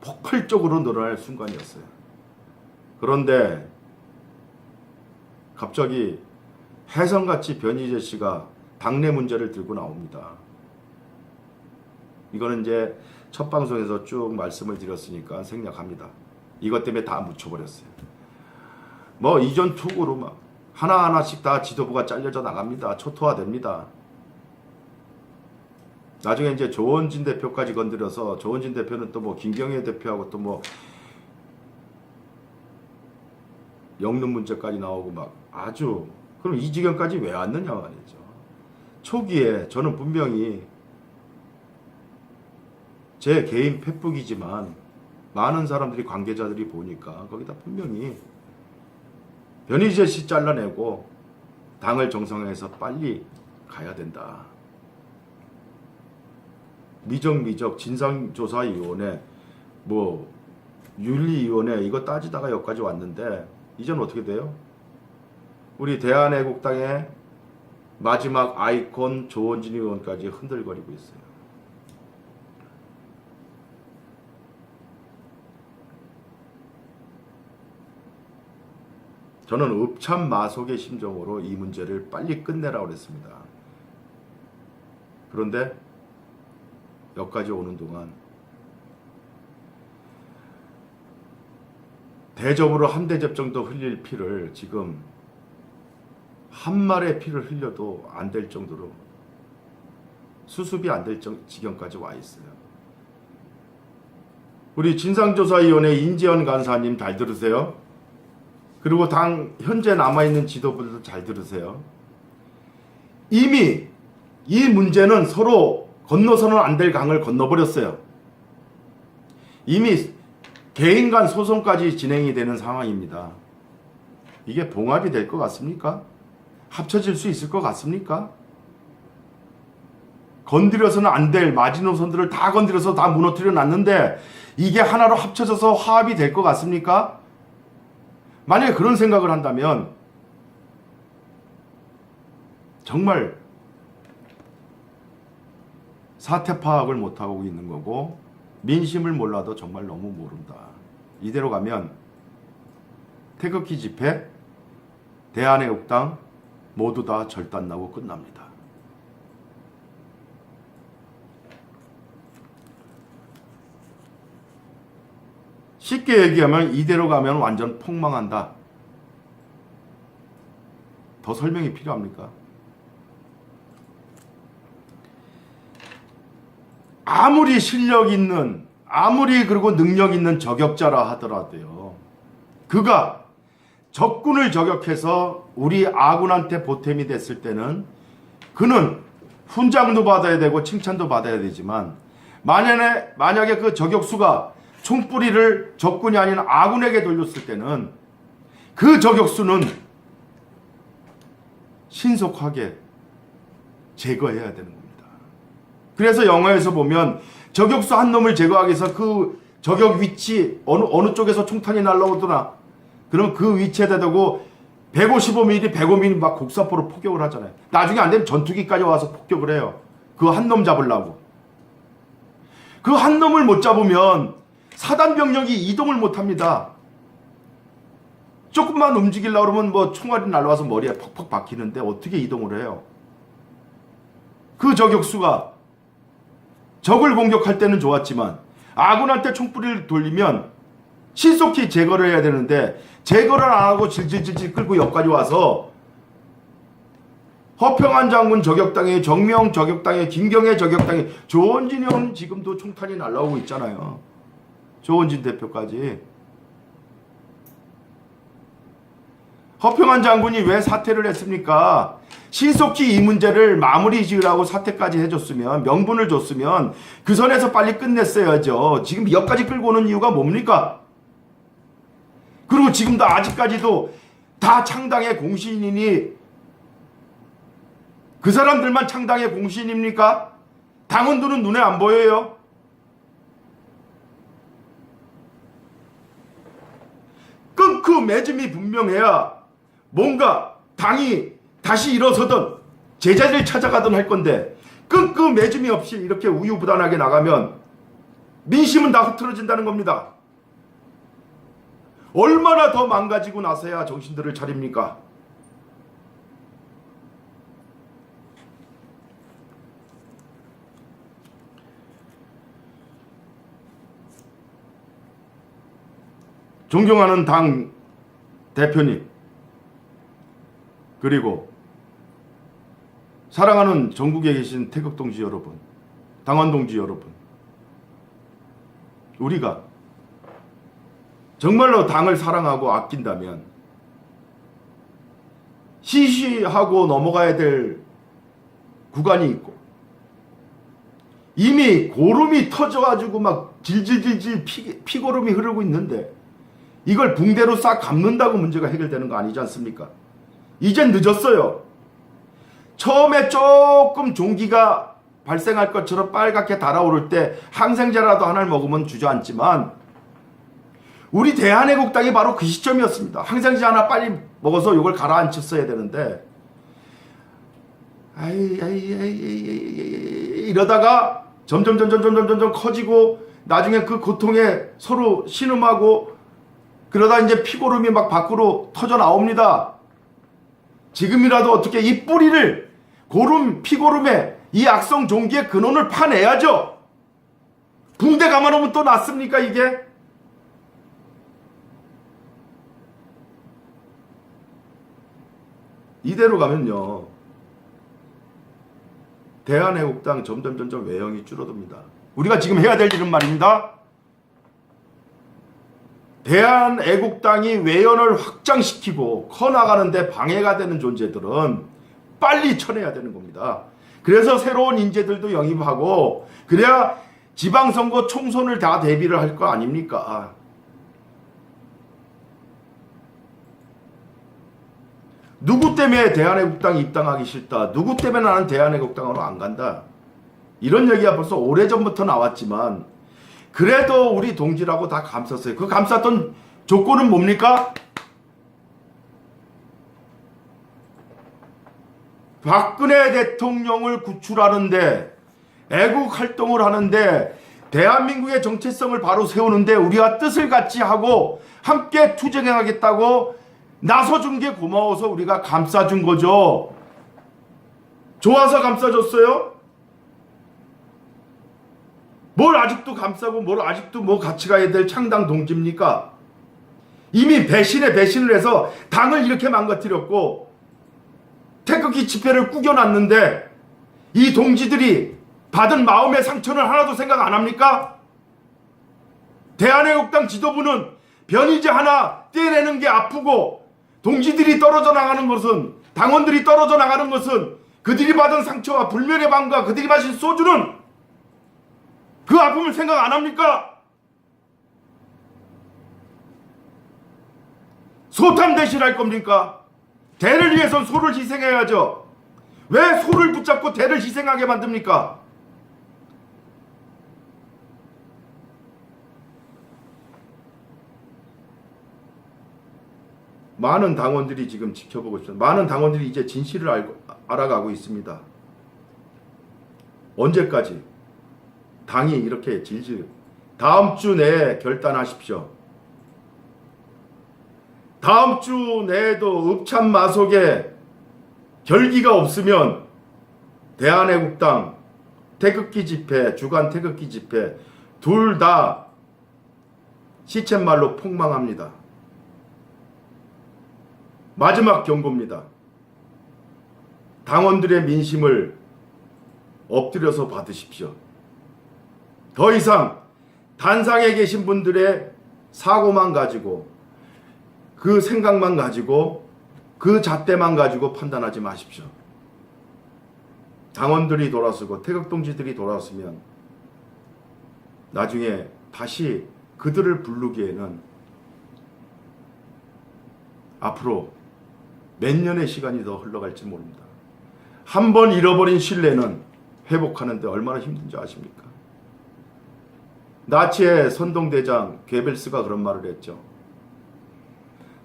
폭발적으로 늘어날 순간이었어요. 그런데 갑자기 혜성같이 변희재 씨가 당내 문제를 들고 나옵니다. 이거는 이제 첫 방송에서 쭉 말씀을 드렸으니까 생략합니다. 이것 때문에 다 묻혀버렸어요. 뭐 이전 투구로 막 하나하나씩 다 지도부가 잘려져 나갑니다. 초토화됩니다. 나중에 이제 조원진 대표까지 건드려서 조원진 대표는 또 뭐 김경애 대표하고 또 뭐 영능 문제까지 나오고 막 아주 그럼 이 지경까지 왜 왔느냐 말이죠. 초기에 저는 분명히 제 개인 페북이지만 많은 사람들이 관계자들이 보니까 거기다 분명히 변희재 씨 잘라내고 당을 정상화해서 빨리 가야 된다. 미적 진상조사위원회 뭐 윤리위원회 이거 따지다가 여기까지 왔는데 이제는 어떻게 돼요? 우리 대한애국당의 마지막 아이콘 조원진 의원까지 흔들거리고 있어요. 저는 읍참마속의 심정으로 이 문제를 빨리 끝내라고 그랬습니다. 그런데 여기까지 오는 동안 대접으로 한 대접 정도 흘릴 피를 지금 한 말의 피를 흘려도 안 될 정도로 수습이 안 될 지경까지 와 있어요. 우리 진상조사위원회 인지연 간사님 잘 들으세요. 그리고 당 현재 남아있는 지도부들도 잘 들으세요. 이미 이 문제는 서로 건너서는 안 될 강을 건너버렸어요. 이미 개인 간 소송까지 진행이 되는 상황입니다. 이게 봉합이 될 것 같습니까? 합쳐질 수 있을 것 같습니까? 건드려서는 안 될 마지노선들을 다 건드려서 다 무너뜨려 놨는데 이게 하나로 합쳐져서 화합이 될 것 같습니까? 만약에 그런 생각을 한다면 정말 사태 파악을 못하고 있는 거고 민심을 몰라도 정말 너무 모른다. 이대로 가면 태극기 집회, 대한애국당 모두 다 절단나고 끝납니다. 쉽게 얘기하면 이대로 가면 완전 폭망한다. 더 설명이 필요합니까? 아무리 실력 있는, 아무리 그리고 능력 있는 저격자라 하더라도요. 그가 적군을 저격해서 우리 아군한테 보탬이 됐을 때는 그는 훈장도 받아야 되고 칭찬도 받아야 되지만 만약에 그 저격수가 총뿌리를 적군이 아닌 아군에게 돌렸을 때는 그 저격수는 신속하게 제거해야 되는 겁니다. 그래서 영화에서 보면 저격수 한 놈을 제거하기 위해서 그 저격 위치 어느 쪽에서 총탄이 날라오더나 그럼 그 위치에다 대고 155mm, 105mm 막 곡사포로 폭격을 하잖아요. 나중에 안 되면 전투기까지 와서 폭격을 해요. 그 한 놈 잡으려고. 그 한 놈을 못 잡으면 사단병력이 이동을 못 합니다. 조금만 움직이려고 그러면 뭐 총알이 날라와서 머리에 퍽퍽 박히는데 어떻게 이동을 해요? 그 저격수가 적을 공격할 때는 좋았지만 아군한테 총뿌리를 돌리면 신속히 제거를 해야 되는데 제거를 안 하고 질질질질 끌고 여기까지 와서 허평한 장군 저격당해, 정명 저격당해, 김경애 저격당해, 조원진 형은 지금도 총탄이 날라오고 있잖아요. 조원진 대표까지. 허평한 장군이 왜 사퇴를 했습니까? 신속히 이 문제를 마무리 지으라고 사퇴까지 해줬으면, 명분을 줬으면 그 선에서 빨리 끝냈어야죠. 지금 여기까지 끌고 오는 이유가 뭡니까? 그리고 지금도 아직까지도 다 창당의 공신이니 그 사람들만 창당의 공신입니까? 당원들은 눈에 안 보여요? 끈그 맺음이 분명해야 뭔가 당이 다시 일어서든 제자리를 찾아가든 할 건데, 끈그 맺음이 없이 이렇게 우유부단하게 나가면 민심은 다 흐트러진다는 겁니다. 얼마나 더 망가지고 나서야 정신들을 차립니까? 존경하는 당 대표님, 그리고 사랑하는 전국에 계신 태극동지 여러분, 당원동지 여러분, 우리가 정말로 당을 사랑하고 아낀다면 시시하고 넘어가야 될 구간이 있고, 이미 고름이 터져가지고 막 질질질질 피고름이 흐르고 있는데 이걸 붕대로 싹 감는다고 문제가 해결되는 거 아니지 않습니까? 이젠 늦었어요. 처음에 조금 종기가 발생할 것처럼 빨갛게 달아오를 때 항생제라도 하나를 먹으면 주저앉지만, 우리 대한애국당이 바로 그 시점이었습니다. 항생제 하나 빨리 먹어서 이걸 가라앉혔어야 되는데, 이러다가 점점 커지고 나중에 그 고통에 서로 신음하고 그러다 이제 피고름이 막 밖으로 터져 나옵니다. 지금이라도 어떻게 이 뿌리를, 피고름에 이 악성 종기의 근원을 파내야죠. 붕대 감아놓으면 또 낫습니까 이게? 이대로 가면요, 대한애국당 점점 외형이 줄어듭니다. 우리가 지금 해야 될 일은 말입니다, 대한애국당이 외연을 확장시키고 커나가는데 방해가 되는 존재들은 빨리 쳐내야 되는 겁니다. 그래서 새로운 인재들도 영입하고, 그래야 지방선거 총선을 다 대비를 할 거 아닙니까? 누구 때문에 대한애국당 입당하기 싫다, 누구 때문에 나는 대한애국당으로 안 간다, 이런 얘기가 벌써 오래전부터 나왔지만 그래도 우리 동지라고 다 감쌌어요. 그 감쌌던 조건은 뭡니까? 박근혜 대통령을 구출하는데, 애국 활동을 하는데, 대한민국의 정체성을 바로 세우는데 우리가 뜻을 같이 하고 함께 투쟁하겠다고 나서준 게 고마워서 우리가 감싸준 거죠. 좋아서 감싸줬어요? 뭘 아직도 감싸고 뭘 아직도 뭐 같이 가야 될 창당 동지입니까? 이미 배신에 배신을 해서 당을 이렇게 망가뜨렸고 태극기 집회를 꾸겨놨는데 이 동지들이 받은 마음의 상처는 하나도 생각 안 합니까? 대한애국당 지도부는 변이제 하나 떼내는 게 아프고, 동지들이 떨어져 나가는 것은, 당원들이 떨어져 나가는 것은, 그들이 받은 상처와 불멸의 밤과 그들이 마신 소주는 그 아픔을 생각 안 합니까? 소탐 대신할 겁니까? 대를 위해선 소를 희생해야죠. 왜 소를 붙잡고 대를 희생하게 만듭니까? 많은 당원들이 지금 지켜보고 있습니다. 많은 당원들이 이제 진실을 알아가고 있습니다. 언제까지 당이 이렇게 질질, 다음 주 내에 결단하십시오. 다음 주 내에도 읍참마속에 결기가 없으면 대한애국당 태극기 집회, 주간 태극기 집회 둘 다 시쳇말로 폭망합니다. 마지막 경고입니다. 당원들의 민심을 엎드려서 받으십시오. 더 이상 단상에 계신 분들의 사고만 가지고, 그 생각만 가지고, 그 잣대만 가지고 판단하지 마십시오. 당원들이 돌아서고 태극동지들이 돌아서면 나중에 다시 그들을 부르기에는 앞으로 몇 년의 시간이 더 흘러갈지 모릅니다. 한 번 잃어버린 신뢰는 회복하는데 얼마나 힘든지 아십니까? 나치의 선동대장 괴벨스가 그런 말을 했죠.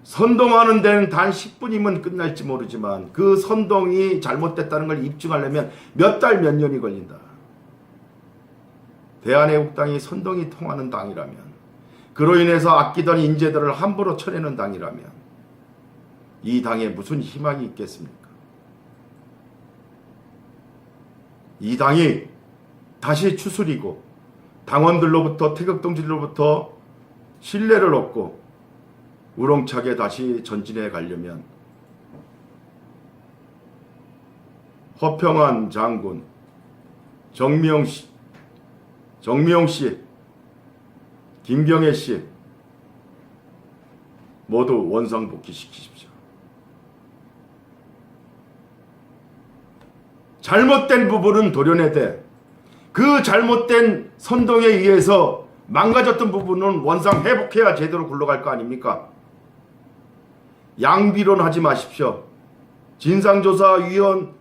선동하는 데는 단 10분이면 끝날지 모르지만 그 선동이 잘못됐다는 걸 입증하려면 몇 달, 몇 년이 걸린다. 대한애국당이 선동이 통하는 당이라면, 그로 인해서 아끼던 인재들을 함부로 쳐내는 당이라면 이 당에 무슨 희망이 있겠습니까? 이 당이 다시 추스리고 당원들로부터, 태극동지들로부터 신뢰를 얻고 우렁차게 다시 전진해 가려면 허평한 장군, 정미용 씨, 김경애 씨 모두 원상복귀시키십시오. 잘못된 부분은 도려내되 그 잘못된 선동에 의해서 망가졌던 부분은 원상 회복해야 제대로 굴러갈 거 아닙니까? 양비론 하지 마십시오. 진상조사위원회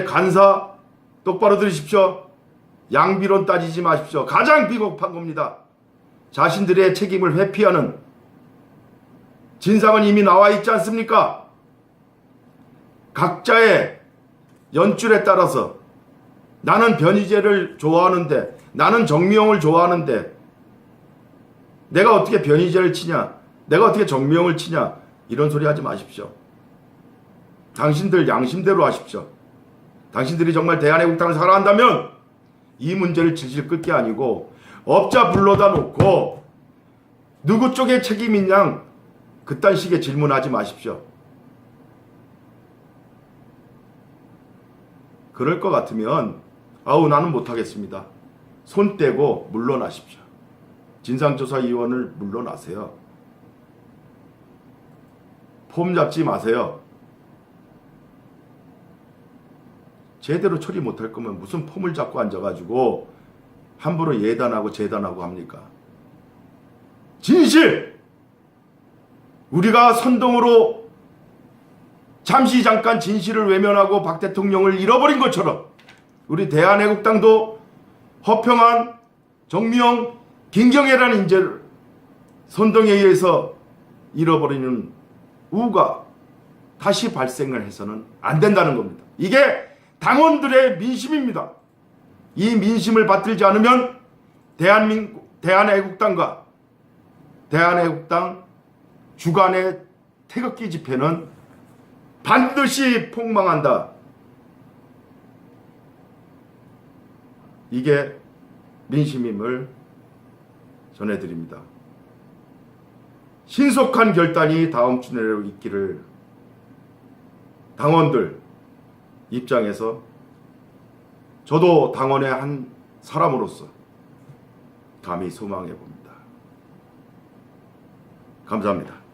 간사 똑바로 들으십시오. 양비론 따지지 마십시오. 가장 비겁한 겁니다. 자신들의 책임을 회피하는 진상은 이미 나와 있지 않습니까? 각자의 연출에 따라서 나는 변희재를 좋아하는데, 나는 정미용을 좋아하는데 내가 어떻게 변희재를 치냐, 내가 어떻게 정미용을 치냐, 이런 소리 하지 마십시오. 당신들 양심대로 하십시오. 당신들이 정말 대한애국당을 사랑한다면 이 문제를 질질 끌 게 아니고 업자 불러다 놓고 누구 쪽에 책임 있냐 그딴 식의 질문하지 마십시오. 그럴 것 같으면 나는 못하겠습니다. 손 떼고 물러나십시오. 진상조사위원을 물러나세요. 폼 잡지 마세요. 제대로 처리 못할 거면 무슨 폼을 잡고 앉아가지고 함부로 예단하고 재단하고 합니까? 진실! 우리가 선동으로 잠시 잠깐 진실을 외면하고 박 대통령을 잃어버린 것처럼 우리 대한애국당도 허평한, 정미용, 김경애라는 인재를 선동에 의해서 잃어버리는 우가 다시 발생을 해서는 안 된다는 겁니다. 이게 당원들의 민심입니다. 이 민심을 받들지 않으면 대한애국당과 대한애국당 주간의 태극기 집회는 반드시 폭망한다. 이게 민심임을 전해드립니다. 신속한 결단이 다음 주 내로 있기를 당원들 입장에서 저도 당원의 한 사람으로서 감히 소망해 봅니다. 감사합니다.